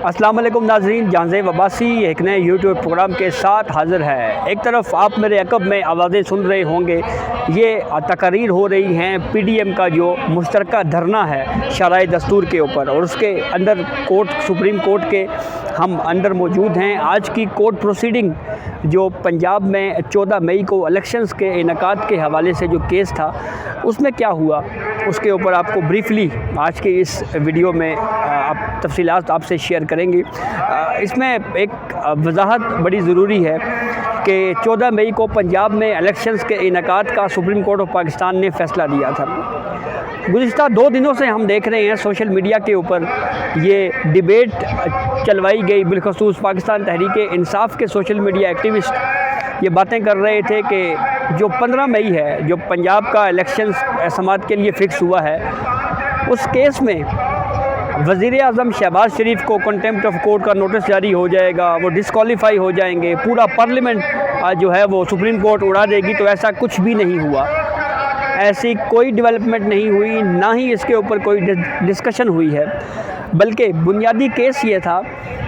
अस्सलाम वालेकुम नाज़रीन, जानज़ेब अब्बासी एक नए यूट्यूब प्रोग्राम के साथ हाज़िर है। एक तरफ आप मेरे अक़ब में आवाज़ें सुन रहे होंगे, ये तकरीर हो रही हैं पीडीएम का जो मुश्तरका धरना है शराए दस्तूर के ऊपर, और उसके अंदर सुप्रीम कोर्ट के हम अंदर मौजूद हैं। आज की कोर्ट प्रोसीडिंग जो पंजाब में 14 मई को इलेक्शंस के इनेकाद के हवाले से जो केस था, उसमें क्या हुआ उसके ऊपर आपको ब्रीफली आज के इस वीडियो में आप तफसीलात आपसे शेयर करेंगे। इसमें एक वजाहत बड़ी ज़रूरी है कि 14 मई को पंजाब में इलेक्शंस के इनेकाद का सुप्रीम कोर्ट ऑफ पाकिस्तान ने फ़ैसला दिया था। गुज़िश्ता 2 दिनों से हम देख रहे हैं सोशल मीडिया के ऊपर ये डिबेट चलवाई गई, बिलखसूस पाकिस्तान तहरीक-ए-इंसाफ के सोशल मीडिया एक्टिविस्ट ये बातें कर रहे थे कि जो 15 मई है, जो पंजाब का इलेक्शंस समात के लिए फ़िक्स हुआ है, उस केस में वज़ीर-ए-आज़म शहबाज शरीफ को कंटेम्प्ट ऑफ कोर्ट का नोटिस जारी हो जाएगा, वो डिस्क्वालीफाई हो जाएंगे, पूरा पार्लियामेंट जो है वो सुप्रीम कोर्ट उड़ा देगी। तो ऐसा कुछ भी नहीं हुआ, ऐसी कोई डेवलपमेंट नहीं हुई, ना ही इसके ऊपर कोई डिस्कशन हुई है। बल्कि बुनियादी केस ये था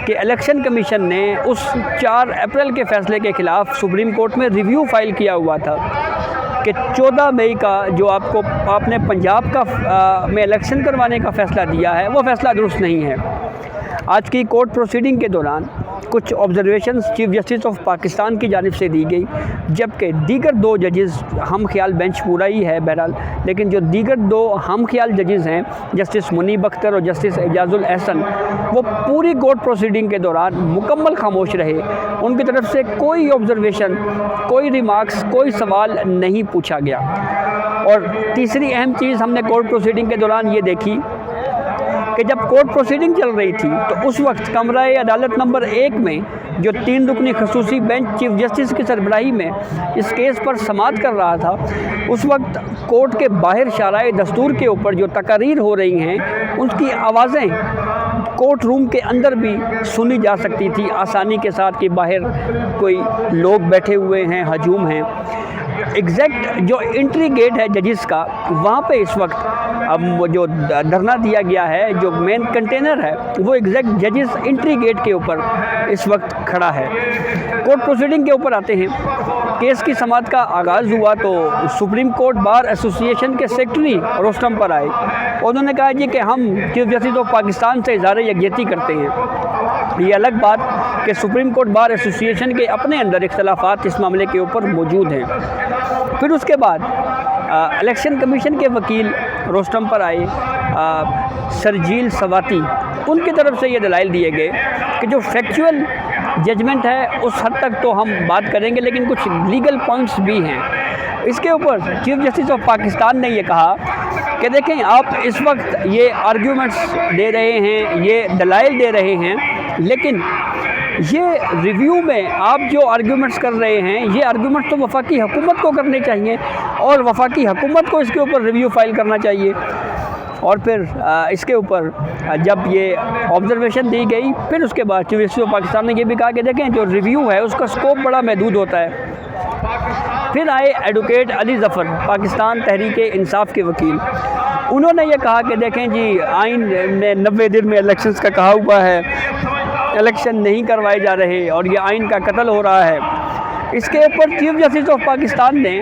कि इलेक्शन कमीशन ने उस 4 अप्रैल के फ़ैसले के ख़िलाफ़ सुप्रीम कोर्ट में रिव्यू फ़ाइल किया हुआ था कि 14 मई का जो आपने पंजाब का में इलेक्शन करवाने का फ़ैसला दिया है, वो फ़ैसला दुरुस्त नहीं है। आज की कोर्ट प्रोसीडिंग के दौरान कुछ observations chief justice of Pakistan की जानिब से दी गई, जबकि दीगर 2 जजेस, हम ख्याल बेंच पूरा ही है बहरहाल, लेकिन जो दीगर 2 हम ख्याल जजेस हैं, जस्टिस मुनीब अख्तर और जस्टिस एजाजुल एहसन, वो पूरी कोर्ट प्रोसीडिंग के दौरान मुकम्मल खामोश रहे। उनकी तरफ से कोई ऑब्जर्वेशन, कोई रिमार्क्स, कोई सवाल नहीं पूछा गया। और तीसरी अहम चीज़ हमने कोर्ट प्रोसीडिंग के दौरान ये देखी कि जब कोर्ट प्रोसीडिंग चल रही थी तो उस वक्त कमरा अदालत नंबर 1 में जो 3 रुकनी खसूसी बेंच चीफ जस्टिस की सरबराही में इस केस पर समाअत कर रहा था, उस वक्त कोर्ट के बाहर शराए दस्तूर के ऊपर जो तकरीर हो रही हैं, उनकी आवाज़ें कोर्ट रूम के अंदर भी सुनी जा सकती थी आसानी के साथ कि बाहर कोई लोग बैठे हुए हैं, हजूम हैं। एग्जैक्ट जो एंट्री गेट है जजिस का, वहाँ पे इस वक्त अब जो धरना दिया गया है, जो मेन कंटेनर है, वो एग्जैक्ट जजिस एंट्री गेट के ऊपर इस वक्त खड़ा है। कोर्ट प्रोसीडिंग के ऊपर आते हैं। केस की समाअत का आगाज़ हुआ तो सुप्रीम कोर्ट बार एसोसिएशन के सेक्रेटरी रोस्टम पर आए। उन्होंने कहा जी कि हम चीफ जस्टिस ऑफ पाकिस्तान से इज़हार यकजहती करते हैं। ये अलग बात कि सुप्रीम कोर्ट बार एसोसिएशन के अपने अंदर इख्तलाफात इस मामले के ऊपर मौजूद हैं। फिर उसके बाद इलेक्शन कमीशन के वकील रोस्टम पर आए, सरजील सवाती, उनकी तरफ से ये दलाइल दिए गए कि जो फैक्चुअल जजमेंट है उस हद तक तो हम बात करेंगे, लेकिन कुछ लीगल पॉइंट्स भी हैं। इसके ऊपर चीफ जस्टिस ऑफ पाकिस्तान ने ये कहा कि देखें, आप इस वक्त ये आर्ग्यूमेंट्स दे रहे हैं, ये दलाइल दे रहे हैं, लेकिन ये रिव्यू में आप जो आर्ग्यूमेंट्स कर रहे हैं, ये आर्ग्यूमेंट्स तो वफाकी हुकूमत को करने चाहिए और वफाकी हुकूमत को इसके ऊपर रिव्यू फ़ाइल करना चाहिए। और फिर इसके ऊपर जब ये ऑब्जर्वेशन दी गई, फिर उसके बाद चीफ जस्टिस ऑफ पाकिस्तान ने ये भी कहा कि देखें, जो रिव्यू है उसका स्कोप बड़ा महदूद होता है। फिर आए एडवोकेट अली ज़फ़र, पाकिस्तान तहरीक-ए-इंसाफ के वकील। उन्होंने ये कहा कि देखें जी, आइन ने 90 दिन में इलेक्शंस का कहा हुआ है, इलेक्शन नहीं करवाए जा रहे और ये आइन का कत्ल हो रहा है। इसके ऊपर चीफ जस्टिस ऑफ पाकिस्तान ने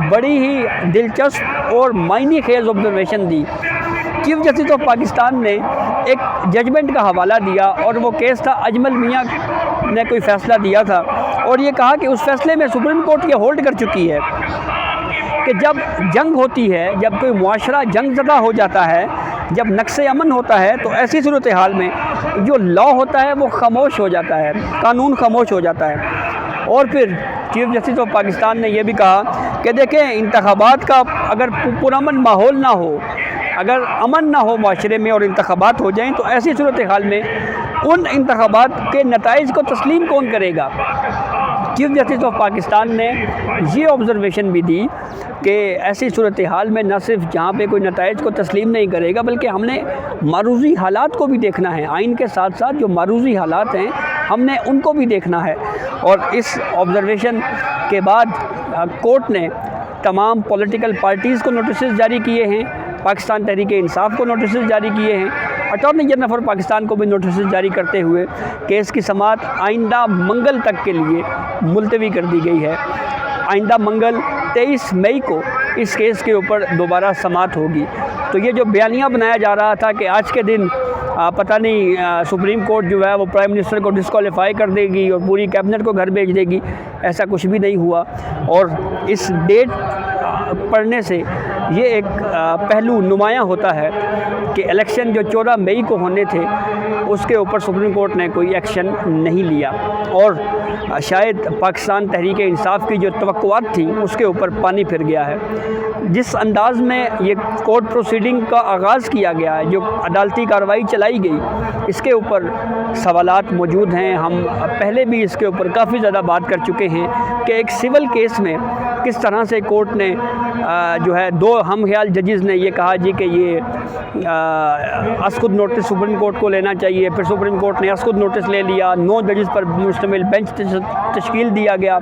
बड़ी ही दिलचस्प और मायने खेज ऑब्जर्वेशन दी। चीफ जस्टिस ऑफ पाकिस्तान ने एक जजमेंट का हवाला दिया और वो केस था अजमल मियाँ ने कोई फ़ैसला दिया था, और ये कहा कि उस फैसले में सुप्रीम कोर्ट ये होल्ड कर चुकी है कि जब जंग होती है, जब कोई मुआशरा जंग ज़दा हो जाता है, जब नक्शे अमन होता है, तो ऐसी सूरत हाल में जो लॉ होता है वो खामोश हो जाता है, कानून खामोश हो जाता है। और फिर चीफ जस्टिस ऑफ पाकिस्तान ने यह भी कहा कि देखें, इंतखाबात का अगर पुरअमन माहौल ना हो, अगर अमन ना हो माशरे में और इंतखाबात हो जाएं, तो ऐसी सूरत हाल में उन इंतखाबात के नताइज को तस्लीम कौन करेगा। चीफ जस्टिस ऑफ पाकिस्तान ने ये ऑब्जर्वेशन भी दी कि ऐसी सूरत हाल में न सिर्फ जहाँ पे कोई नताइज को तस्लीम नहीं करेगा, बल्कि हमने मारूजी हालात को भी देखना है। आइन के साथ साथ जो मारूजी हालात हैं, हमने उनको भी देखना है। और इस ऑब्जर्वेशन के बाद कोर्ट ने तमाम पॉलिटिकल पार्टीज़ को नोटिस जारी किए हैं, पाकिस्तान तहरीक इंसाफ को नोटिस जारी किए हैं, अटॉर्नी जनरल फॉर पाकिस्तान को भी नोटिस जारी करते हुए केस की समाअत आइंदा मंगल तक के लिए मुलतवी कर दी गई है। आइंदा मंगल 23 मई को इस केस के ऊपर दोबारा समाअत होगी। तो ये जो बयानिया बनाया जा रहा था कि आज के दिन पता नहीं सुप्रीम कोर्ट जो है वो प्राइम मिनिस्टर को डिस्क्वालीफाई कर देगी और पूरी कैबिनेट को घर भेज देगी, ऐसा कुछ भी नहीं हुआ। और इस डेट पढ़ने से ये एक पहलू नुमायाँ होता है कि इलेक्शन जो 14 मई को होने थे उसके ऊपर सुप्रीम कोर्ट ने कोई एक्शन नहीं लिया और शायद पाकिस्तान तहरीक इंसाफ की जो तवक्कुआत थी उसके ऊपर पानी फिर गया है। जिस अंदाज में ये कोर्ट प्रोसीडिंग का आगाज़ किया गया है, जो अदालती कार्रवाई चलाई गई, इसके ऊपर सवालात मौजूद हैं। हम पहले भी इसके ऊपर काफ़ी ज़्यादा बात कर चुके हैं कि एक सिविल केस में किस तरह से कोर्ट ने जो है 2 हम ख्याल जजेस ने ये कहा जी कि ये असखुद नोटिस सुप्रीम कोर्ट को लेना चाहिए, फिर सुप्रीम कोर्ट ने असखुद नोटिस ले लिया, 9 जजेस पर मुश्तमिल बेंच तश्कील दिया गया,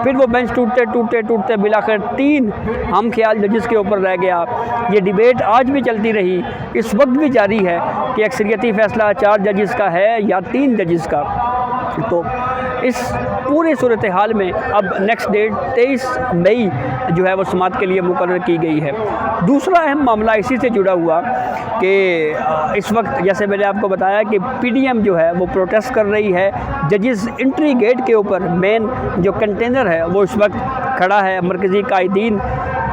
फिर वो बेंच टूटते बिलाखिर 3 हम ख्याल जजेस के ऊपर रह गया। ये डिबेट आज भी चलती रही, इस वक्त भी जारी है कि अक्सरियती फ़ैसला 4 जजेस का है या 3 जजेस का। तो इस पूरी सूरत हाल में अब नेक्स्ट डेट 23 मई जो है वो समाअत के लिए मुकर्रर की गई है। दूसरा अहम मामला इसी से जुड़ा हुआ कि इस वक्त जैसे मैंने आपको बताया कि पीडीएम जो है वो प्रोटेस्ट कर रही है जजेस एंट्री गेट के ऊपर। मेन जो कंटेनर है वो इस वक्त खड़ा है, मरकज़ी कायदीन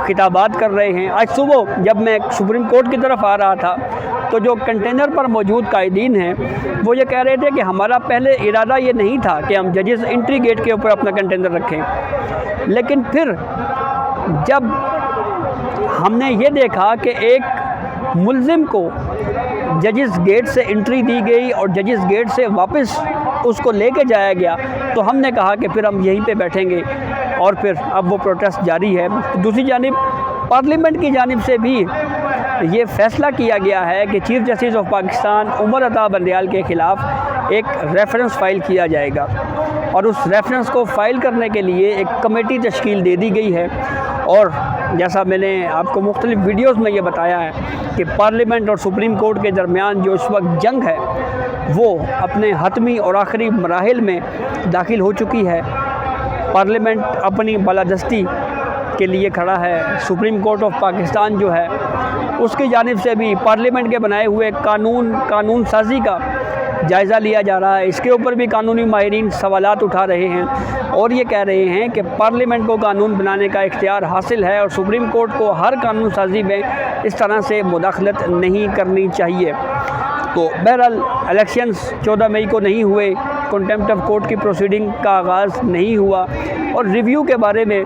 खिताबात कर रहे हैं। आज सुबह जब मैं सुप्रीम कोर्ट की तरफ आ रहा था तो जो कंटेनर पर मौजूद कायदीन हैं वो ये कह रहे थे कि हमारा पहले इरादा ये नहीं था कि हम जजेस एंट्री गेट के ऊपर अपना कंटेनर रखें, लेकिन फिर जब हमने ये देखा कि एक मुल्ज़िम को जजेस गेट से एंट्री दी गई और जजेस गेट से वापस उसको लेके जाया गया, तो हमने कहा कि फिर हम यहीं पे बैठेंगे और फिर अब वो प्रोटेस्ट जारी है। दूसरी जानिब पार्लियामेंट की जानिब से भी ये फ़ैसला किया गया है कि chief justice of Pakistan Umar Ata Bandial के ख़िलाफ़ एक रेफरेंस फ़ाइल किया जाएगा और उस रेफरेंस को फ़ाइल करने के लिए एक कमेटी तश्कील दे दी गई है। और जैसा मैंने आपको मुख्तलिफ़ वीडियोज़ में ये बताया है कि पार्लियामेंट और सुप्रीम कोर्ट के दरमियान जो इस वक्त जंग है वो अपने हतमी और आखिरी मराहिल में दाखिल हो चुकी है। पार्लियामेंट अपनी बालादस्ती के लिए खड़ा है, सुप्रीम कोर्ट ऑफ पाकिस्तान जो है उसकी जानिब से भी पार्लियामेंट के बनाए हुए कानून साजी का जायज़ा लिया जा रहा है। इसके ऊपर भी कानूनी माहिरीन सवालात उठा रहे हैं और ये कह रहे हैं कि पार्लियामेंट को कानून बनाने का इख्तियार हासिल है और सुप्रीम कोर्ट को हर कानून साजी में इस तरह से मुदाखलत नहीं करनी चाहिए। तो बहरहाल इलेक्शंस 14 मई को नहीं हुए, कंटेम्प्ट ऑफ कोर्ट की प्रोसीडिंग का आगाज़ नहीं हुआ और रिव्यू के बारे में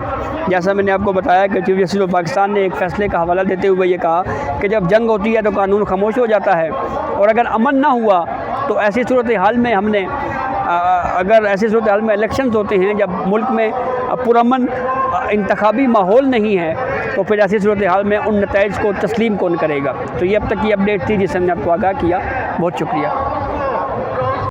जैसा मैंने आपको बताया कि चीफ जस्टिस ऑफ पाकिस्तान ने एक फ़ैसले का हवाला देते हुए ये कहा कि जब जंग होती है तो कानून खामोश हो जाता है और अगर अमन ना हुआ तो ऐसी सूरत हाल में अगर ऐसी सूरत हाल में इलेक्शंस होते हैं जब मुल्क में पुरअमन इंतखाबी माहौल नहीं है तो फिर ऐसी सूरत हाल में उन नताइज को तस्लीम कौन करेगा। तो ये अब तक की अपडेट थी जिससे हमने आपको आगाह किया। बहुत शुक्रिया।